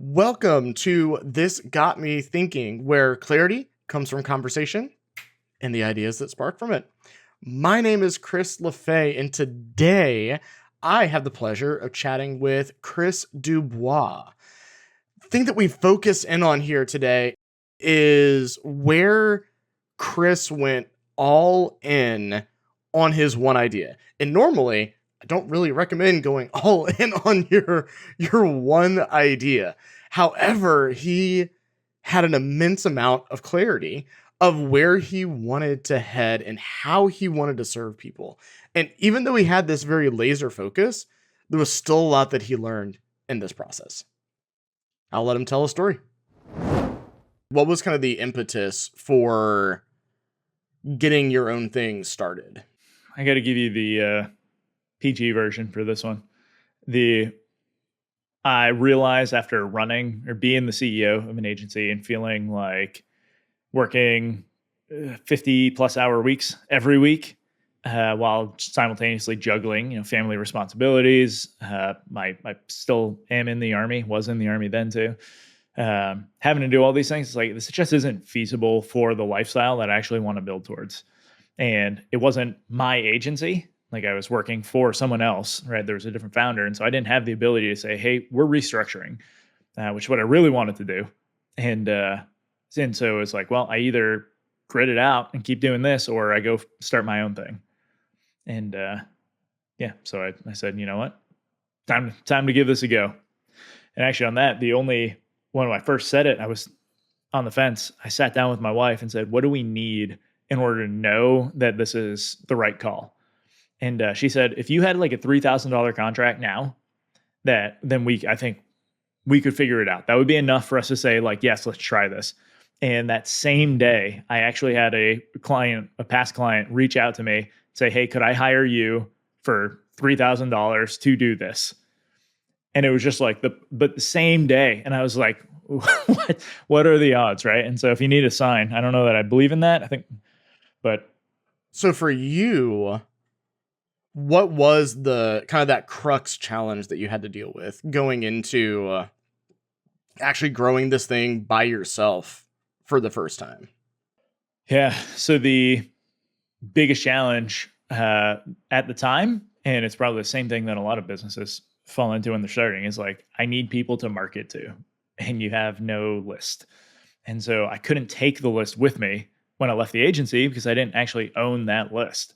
Welcome to This Got Me Thinking, where clarity comes from conversation and the ideas that spark from it. My name is Chris LaFay, and today I have the pleasure of chatting with Chris Dubois. The thing that we focus in on here today is where Chris went all in on his one idea. And normally, I don't really recommend going all in on your one idea. However, he had an immense amount of clarity of where he wanted to head and how he wanted to serve people. And even though he had this very laser focus, there was still a lot that he learned in this process. I'll let him tell a story. What was kind of the impetus for getting your own thing started? I got to give you the PG version for this one. I realized after running or being the CEO of an agency and feeling like working 50 plus hour weeks every week, while simultaneously juggling, family responsibilities. I still am in the Army, was in the Army then too. Having to do all these things, it's like, this just isn't feasible for the lifestyle that I actually want to build towards. And it wasn't my agency. Like, I was working for someone else, right? There was a different founder. And so I didn't have the ability to say, hey, we're restructuring, which is what I really wanted to do. And so it's like, well, I either grit it out and keep doing this, or I go start my own thing. And so I said, you know what? Time to give this a go. And actually on that, when I first said it, I was on the fence. I sat down with my wife and said, what do we need in order to know that this is the right call? And she said, if you had like a $3,000 contract now, then I think we could figure it out. That would be enough for us to say, like, yes, let's try this. And that same day, I actually had a past client, reach out to me, say, hey, could I hire you for $3,000 to do this? And it was just like the same day. And I was like, what are the odds, right? And so if you need a sign, I don't know that I believe in that. So for you, what was the kind of that crux challenge that you had to deal with going into actually growing this thing by yourself for the first time? Yeah. So the biggest challenge at the time, and it's probably the same thing that a lot of businesses fall into when they're starting, is like, I need people to market to, and you have no list. And so I couldn't take the list with me when I left the agency because I didn't actually own that list.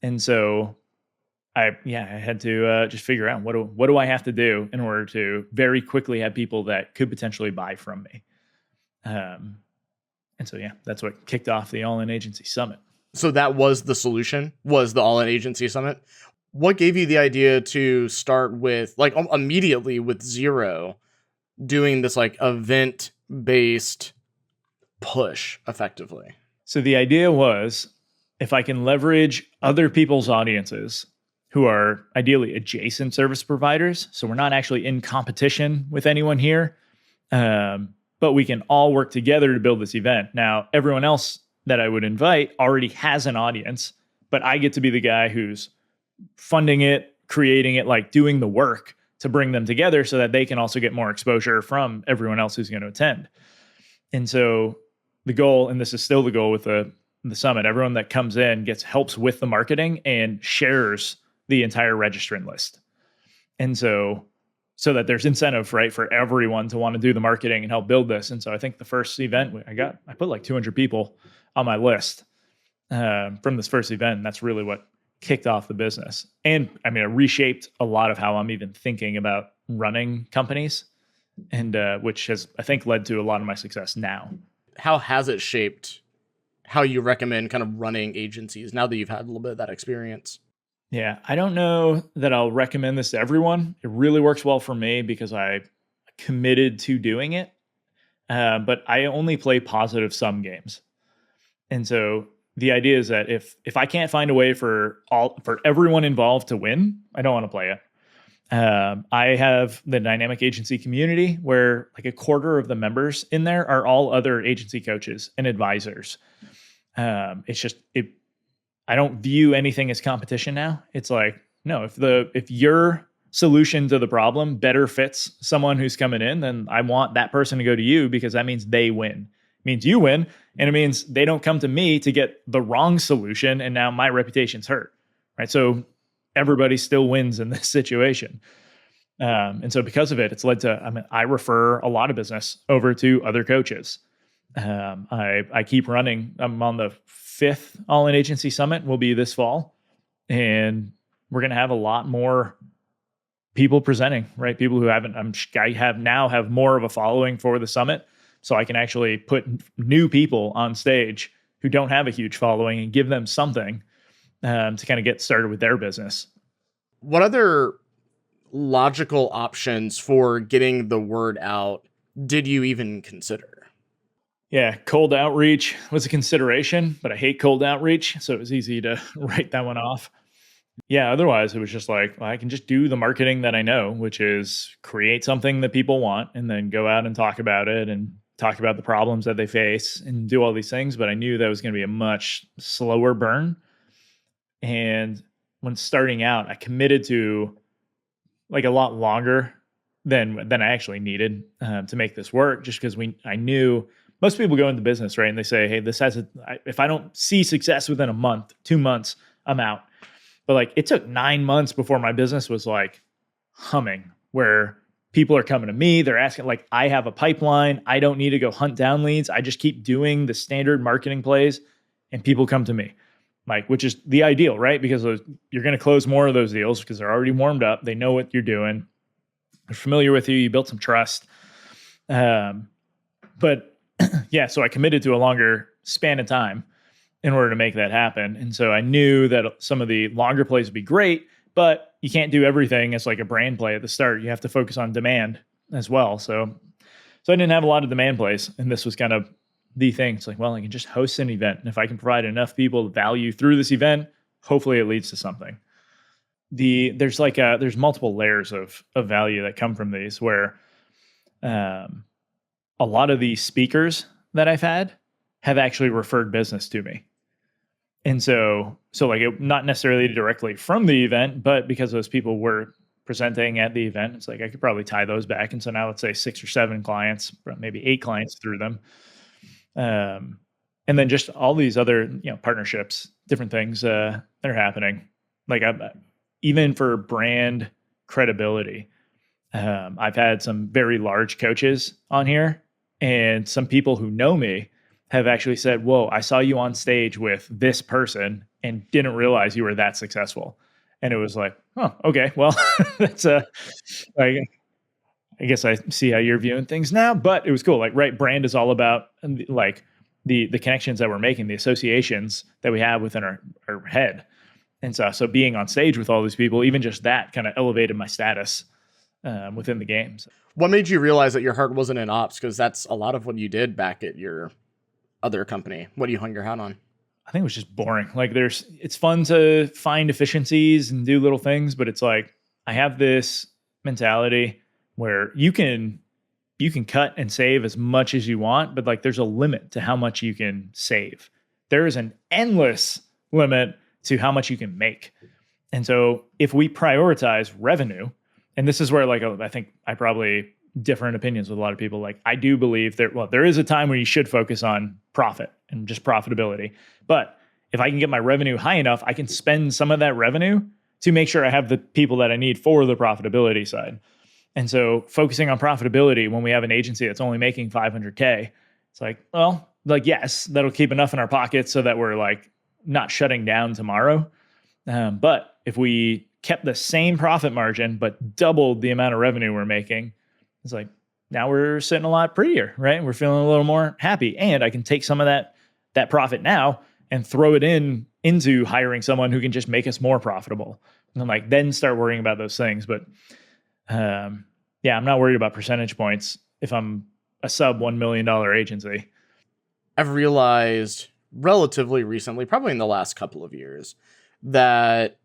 And so I had to just figure out what do I have to do in order to very quickly have people that could potentially buy from me. And so, that's what kicked off the All-In Agency Summit. So that was the solution, was the All-In Agency Summit. What gave you the idea to start with, like, immediately with zero, doing this like event-based push effectively? So the idea was, if I can leverage other people's audiences who are ideally adjacent service providers, so we're not actually in competition with anyone here, but we can all work together to build this event. Now, everyone else that I would invite already has an audience, but I get to be the guy who's funding it, creating it, like doing the work to bring them together so that they can also get more exposure from everyone else who's going to attend. And so the goal, and this is still the goal with the summit, everyone that comes in helps with the marketing and shares the entire registrant list. And so that there's incentive, right, for everyone to want to do the marketing and help build this. And so I think the first event I put like 200 people on my list from this first event. And that's really what kicked off the business. And I mean, it reshaped a lot of how I'm even thinking about running companies, and which has, I think, led to a lot of my success now. How has it shaped how you recommend kind of running agencies now that you've had a little bit of that experience? Yeah, I don't know that I'll recommend this to everyone. It really works well for me because I committed to doing it, but I only play positive sum games. And so the idea is that if I can't find a way for everyone involved to win, I don't want to play it. I have the dynamic agency community where like a quarter of the members in there are all other agency coaches and advisors. I don't view anything as competition now. It's like, no, if your solution to the problem better fits someone who's coming in, then I want that person to go to you, because that means they win. It means you win, and it means they don't come to me to get the wrong solution, and now my reputation's hurt, right? So everybody still wins in this situation. And so because of it, it's led to, I mean, I refer a lot of business over to other coaches. I keep running. I'm on the 5th All In Agency Summit, will be this fall. And we're going to have a lot more people presenting, right? People who haven't, I have more of a following for the summit. So I can actually put new people on stage who don't have a huge following and give them something to kind of get started with their business. What other logical options for getting the word out did you even consider? Yeah, cold outreach was a consideration, but I hate cold outreach, so it was easy to write that one off. Yeah, otherwise it was just like, well, I can just do the marketing that I know, which is create something that people want and then go out and talk about it and talk about the problems that they face and do all these things. But I knew that was going to be a much slower burn. And when starting out, I committed to like a lot longer than I actually needed to make this work, just because I knew most people go into business, right? And they say, hey, if I don't see success within a month, 2 months, I'm out. But like it took 9 months before my business was like humming, where people are coming to me. They're asking, like, I have a pipeline. I don't need to go hunt down leads. I just keep doing the standard marketing plays and people come to me, like, which is the ideal, right? Because you're going to close more of those deals because they're already warmed up. They know what you're doing. They're familiar with you. You built some trust. But yeah, so I committed to a longer span of time in order to make that happen. And so I knew that some of the longer plays would be great, but you can't do everything as like a brand play at the start. You have to focus on demand as well. So I didn't have a lot of demand plays, and this was kind of the thing. It's like, well, I can just host an event, and if I can provide enough people value through this event, hopefully it leads to something. There's multiple layers of value that come from these, where a lot of these speakers that I've had have actually referred business to me. And so like not necessarily directly from the event, but because those people were presenting at the event, it's like I could probably tie those back. And so now let's say 6 or 7 clients, maybe 8 clients through them. And then just all these other, partnerships, different things that are happening. Like even for brand credibility, I've had some very large coaches on here, and some people who know me have actually said, whoa, I saw you on stage with this person and didn't realize you were that successful. And it was like, oh, okay, well, that's I guess I see how you're viewing things now, but it was cool. Like, right, brand is all about like the connections that we're making, the associations that we have within our head. And so being on stage with all these people, even just that kind of elevated my status within the games. What made you realize that your heart wasn't in ops? Because that's a lot of what you did back at your other company. What do you hung your hat on? I think it was just boring. Like it's fun to find efficiencies and do little things, but it's like, I have this mentality where you can cut and save as much as you want, but like there's a limit to how much you can save. There is an endless limit to how much you can make. And so if we prioritize revenue, and this is where like I think I probably different opinions with a lot of people. Like I do believe there is a time where you should focus on profit and just profitability. But if I can get my revenue high enough, I can spend some of that revenue to make sure I have the people that I need for the profitability side. And so focusing on profitability when we have an agency that's only making 500K, it's like, well, like, yes, that'll keep enough in our pockets so that we're like not shutting down tomorrow. But if we kept the same profit margin, but doubled the amount of revenue we're making, it's like, now we're sitting a lot prettier, right? We're feeling a little more happy. And I can take some of that profit now and throw it into hiring someone who can just make us more profitable. And then start worrying about those things. But I'm not worried about percentage points if I'm a sub $1 million agency. I've realized relatively recently, probably in the last couple of years, that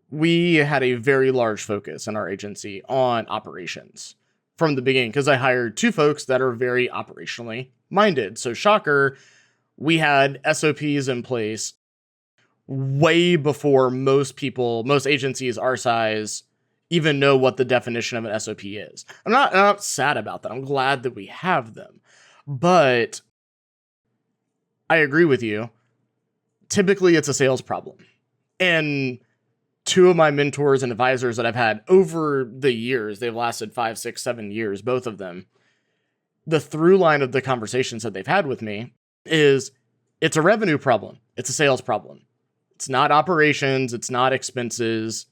we had a very large focus in our agency on operations from the beginning, because I hired 2 folks that are very operationally minded. So shocker, we had SOPs in place. way before most agencies our size even know what the definition of an SOP is. I'm not sad about that. I'm glad that we have them. But I agree with you. Typically, it's a sales problem. And two of my mentors and advisors that I've had over the years, they've lasted 5, 6, 7 years, both of them. The through line of the conversations that they've had with me is it's a revenue problem. It's a sales problem. It's not operations. It's not expenses.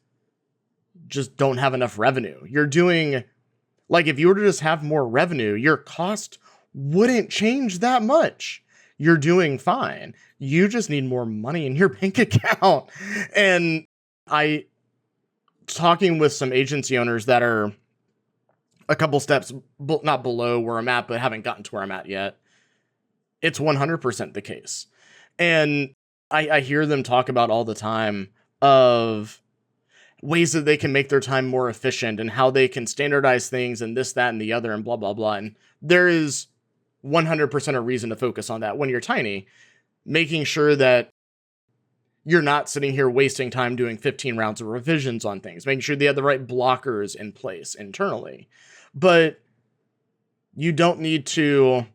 Just don't have enough revenue. You're doing, like, if you were to just have more revenue, your cost wouldn't change that much. You're doing fine. You just need more money in your bank account. And talking with some agency owners that are a couple steps, not below where I'm at, but haven't gotten to where I'm at yet, it's 100% the case. And I hear them talk about all the time of ways that they can make their time more efficient and how they can standardize things and this, that, and the other and blah, blah, blah. And there is 100% a reason to focus on that when you're tiny, making sure that you're not sitting here wasting time doing 15 rounds of revisions on things, making sure they have the right blockers in place internally. But you don't need to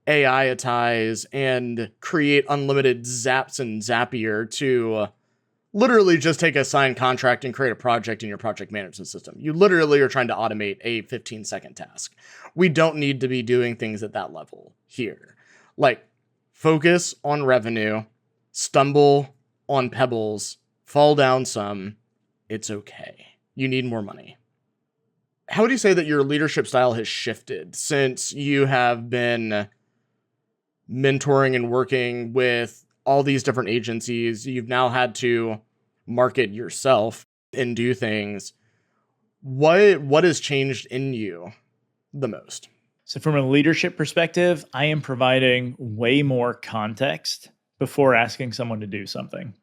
AI-atize and create unlimited zaps and Zapier to literally just take a signed contract and create a project in your project management system. You literally are trying to automate a 15-second task. We don't need to be doing things at that level here. Like, focus on revenue, stumble on pebbles, fall down some. It's okay. You need more money. How would you say that your leadership style has shifted since you have been mentoring and working with all these different agencies? You've now had to market yourself and do things. What has changed in you the most? So from a leadership perspective, I am providing way more context before asking someone to do something.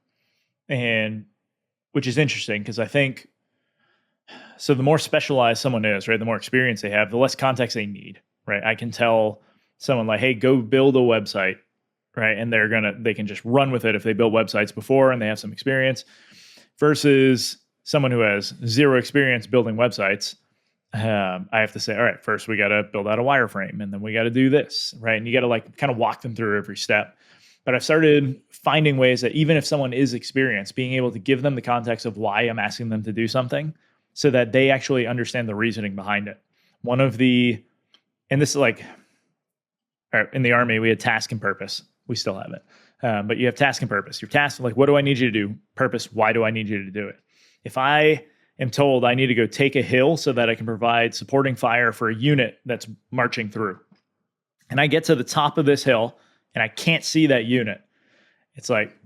And which is interesting because I think, so the more specialized someone is, right, the more experience they have, the less context they need, right? I can tell someone like, hey, go build a website, right? And they can just run with it if they built websites before and they have some experience, versus someone who has zero experience building websites. I have to say, all right, first we got to build out a wireframe and then we got to do this, right? And you got to like kind of walk them through every step. But I've started finding ways that even if someone is experienced, being able to give them the context of why I'm asking them to do something so that they actually understand the reasoning behind it. And this is like, in the Army, we had task and purpose. We still have it. But you have task and purpose. Your task, like, what do I need you to do? Purpose, why do I need you to do it? If I am told I need to go take a hill so that I can provide supporting fire for a unit that's marching through, and I get to the top of this hill and I can't see that unit, it's like,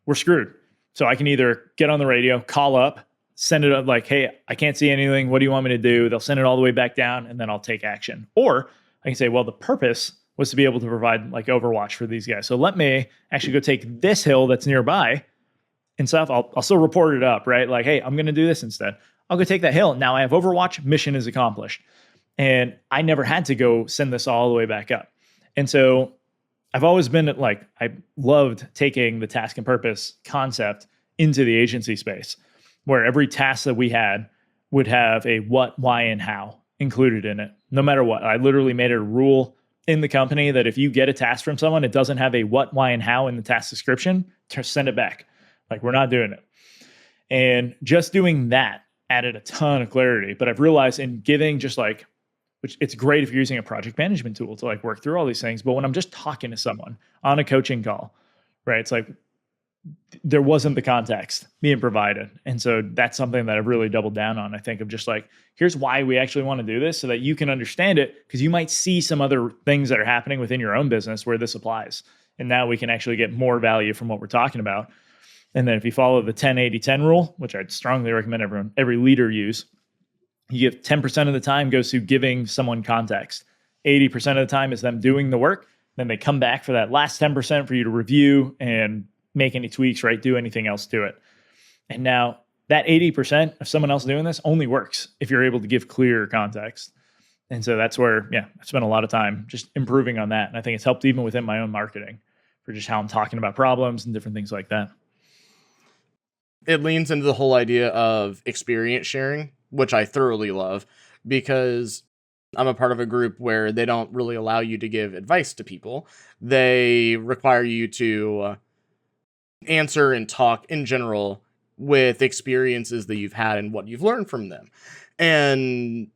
we're screwed. So I can either get on the radio, call up, send it up like, hey, I can't see anything. What do you want me to do? They'll send it all the way back down and then I'll take action. Or I can say, well, the purpose was to be able to provide like Overwatch for these guys. So let me actually go take this hill that's nearby and stuff. I'll still report it up, right? Like, hey, I'm going to do this instead. I'll go take that hill. Now I have Overwatch, mission is accomplished. And I never had to go send this all the way back up. And so I've always been like, I loved taking the task and purpose concept into the agency space, where every task that we had would have a what, why, and how included in it, no matter what. I literally made it a rule in the company that if you get a task from someone, it doesn't have a what, why, and how in the task description, send it back. Like, we're not doing it. And just doing that added a ton of clarity. But I've realized in giving just like, which it's great if you're using a project management tool to like work through all these things. But when I'm just talking to someone on a coaching call, right, it's like there wasn't the context being provided. And so that's something that I've really doubled down on. I think of just like, here's why we actually want to do this so that you can understand it, because you might see some other things that are happening within your own business where this applies. And now we can actually get more value from what we're talking about. And then if you follow the 10-80-10 rule, which I'd strongly recommend every leader use, you give 10% of the time goes to giving someone context. 80% of the time is them doing the work. Then they come back for that last 10% for you to review and make any tweaks, right? Do anything else to it. And now that 80% of someone else doing this only works if you're able to give clear context. And so that's where, I've spent a lot of time just improving on that. And I think it's helped even within my own marketing for just how I'm talking about problems and different things like that. It leans into the whole idea of experience sharing, which I thoroughly love, because I'm a part of a group where they don't really allow you to give advice to people. They require you to answer and talk in general with experiences that you've had and what you've learned from them. And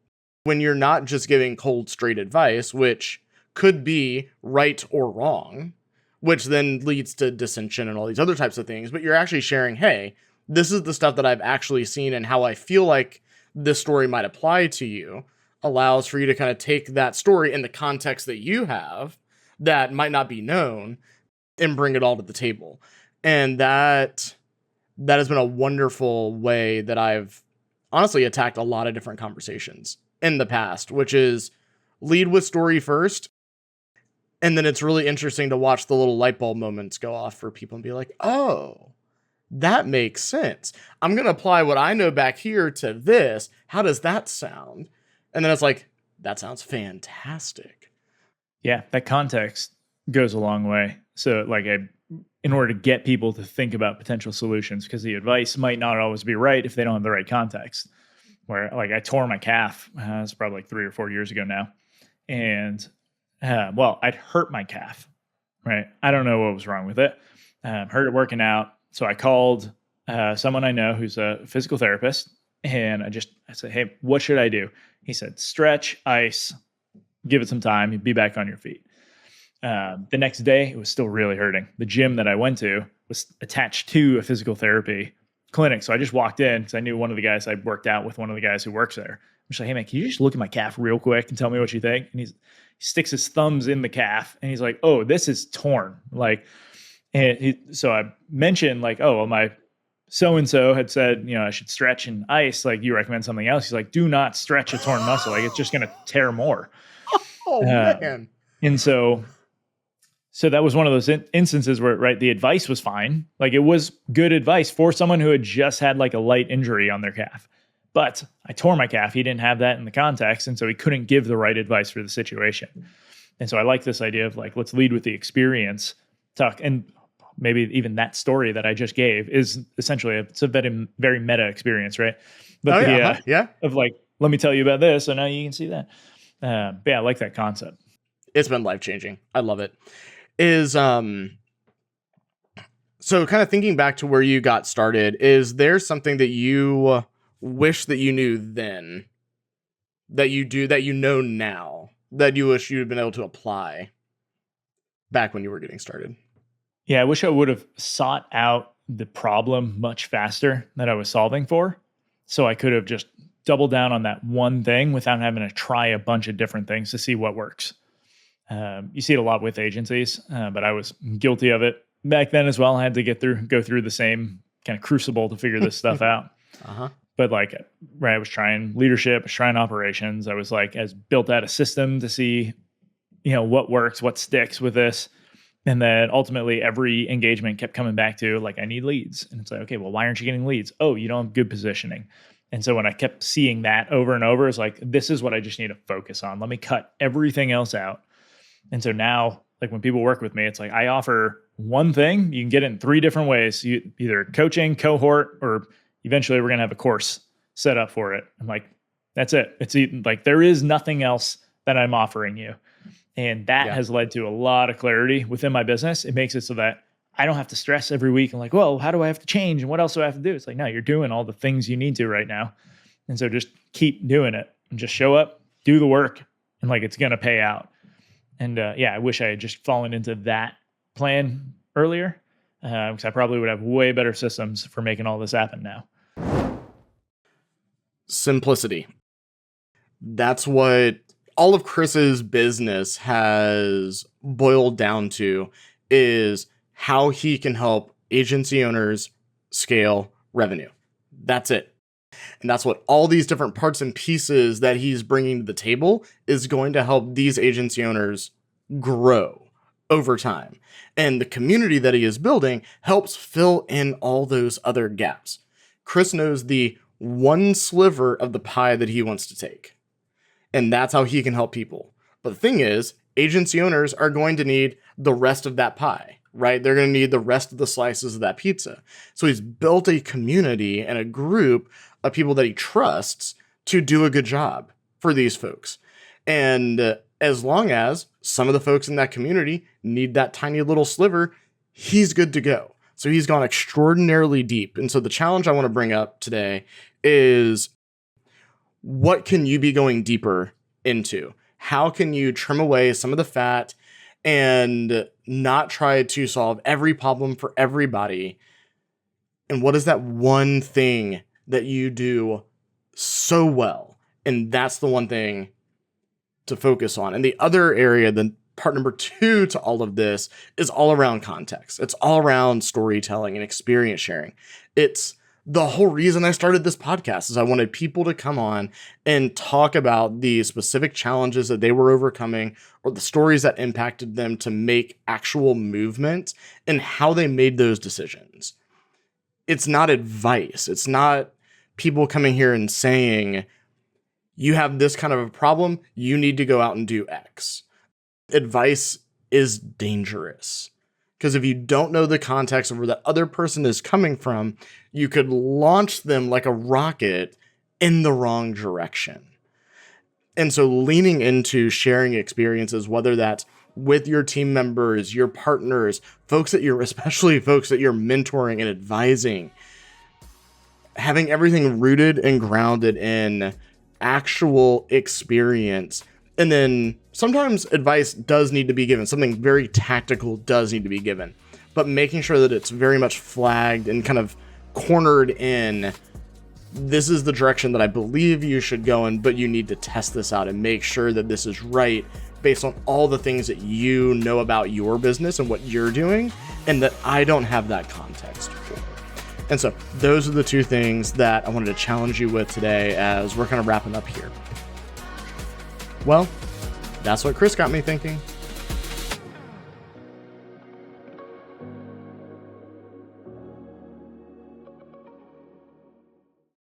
when you're not just giving cold, straight advice, which could be right or wrong, which then leads to dissension and all these other types of things, but you're actually sharing, hey, this is the stuff that I've actually seen and how I feel like this story might apply to you, allows for you to kind of take that story in the context that you have that might not be known and bring it all to the table. And that has been a wonderful way that I've honestly attacked a lot of different conversations in the past, which is lead with story first. And then it's really interesting to watch the little light bulb moments go off for people and be like, oh, that makes sense. I'm going to apply what I know back here to this. How does that sound? And then it's like, that sounds fantastic. Yeah, that context goes a long way. So like in order to get people to think about potential solutions, because the advice might not always be right if they don't have the right context. Where like I tore my calf, it's probably like 3 or 4 years ago now. And well, I'd hurt my calf, right? I don't know what was wrong with it. Hurt it working out. So I called someone I know who's a physical therapist, and I said, hey, what should I do? He said, stretch, ice, give it some time, you'll be back on your feet. The next day, it was still really hurting. The gym that I went to was attached to a physical therapy clinic. So I just walked in because I knew one of the guys. I worked out with one of the guys who works there. I'm just like, hey man, can you just look at my calf real quick and tell me what you think? And he sticks his thumbs in the calf and he's like, oh, this is torn. Like, so I mentioned like, oh, well, my so-and-so had said, I should stretch and ice. Like, you recommend something else? He's like, do not stretch a torn muscle. Like, it's just going to tear more. Oh man. And so that was one of those instances where, right, the advice was fine. Like, it was good advice for someone who had just had like a light injury on their calf. But I tore my calf. He didn't have that in the context. And so he couldn't give the right advice for the situation. And so I like this idea of like, let's lead with the experience. Talk. And maybe even that story that I just gave is essentially it's a very, very meta experience, right? But of like, let me tell you about this. So now you can see that. But yeah, I like that concept. It's been life-changing. I love it. So kind of thinking back to where you got started, is there something that you wish that you knew then that you know now that you wish you had been able to apply back when you were getting started? Yeah, I wish I would have sought out the problem much faster that I was solving for. So I could have just doubled down on that one thing without having to try a bunch of different things to see what works. You see it a lot with agencies, but I was guilty of it back then as well. I had to go through the same kind of crucible to figure this stuff out. But like, right, I was trying leadership, I was trying operations. I was like, built out a system to see, what works, what sticks with this. And then ultimately every engagement kept coming back to like, I need leads. And it's like, okay, well, why aren't you getting leads? Oh, you don't have good positioning. And so when I kept seeing that over and over, it's like, this is what I just need to focus on. Let me cut everything else out. And so now, like when people work with me, it's like I offer one thing. You can get it in 3 different ways. Either coaching, cohort, or eventually we're going to have a course set up for it. I'm like, that's it. It's like there is nothing else that I'm offering you. And that has led to a lot of clarity within my business. It makes it so that I don't have to stress every week. I'm like, well, how do I have to change? And what else do I have to do? It's like, no, you're doing all the things you need to right now. And so just keep doing it and just show up, do the work, and like it's going to pay out. And I wish I had just fallen into that plan earlier because I probably would have way better systems for making all this happen now. Simplicity. That's what all of Chris's business has boiled down to, is how he can help agency owners scale revenue. That's it. And that's what all these different parts and pieces that he's bringing to the table is going to help these agency owners grow over time. And the community that he is building helps fill in all those other gaps. Chris knows the one sliver of the pie that he wants to take. And that's how he can help people. But the thing is, agency owners are going to need the rest of that pie. right? They're going to need the rest of the slices of that pizza. So he's built a community and a group of people that he trusts to do a good job for these folks. And as long as some of the folks in that community need that tiny little sliver, he's good to go. So he's gone extraordinarily deep. And so the challenge I want to bring up today is, what can you be going deeper into? How can you trim away some of the fat and not try to solve every problem for everybody? And what is that one thing that you do so well? And that's the one thing to focus on. And the other area, the part number 2 to all of this, is all around context. It's all around storytelling and experience sharing. It's the whole reason I started this podcast, is I wanted people to come on and talk about the specific challenges that they were overcoming, or the stories that impacted them to make actual movement, and how they made those decisions. It's not advice. It's not people coming here and saying, you have this kind of a problem, you need to go out and do X. Advice is dangerous, because if you don't know the context of where that other person is coming from, you could launch them like a rocket in the wrong direction. And so leaning into sharing experiences, whether that's with your team members, your partners, especially folks that you're mentoring and advising, having everything rooted and grounded in actual experience. And then sometimes advice does need to be given. Something very tactical does need to be given, but making sure that it's very much flagged and kind of cornered in, this is the direction that I believe you should go in, but you need to test this out and make sure that this is right based on all the things that you know about your business and what you're doing, and that I don't have that context for. And so those are the 2 things that I wanted to challenge you with today as we're kind of wrapping up here. Well, that's what Chris got me thinking.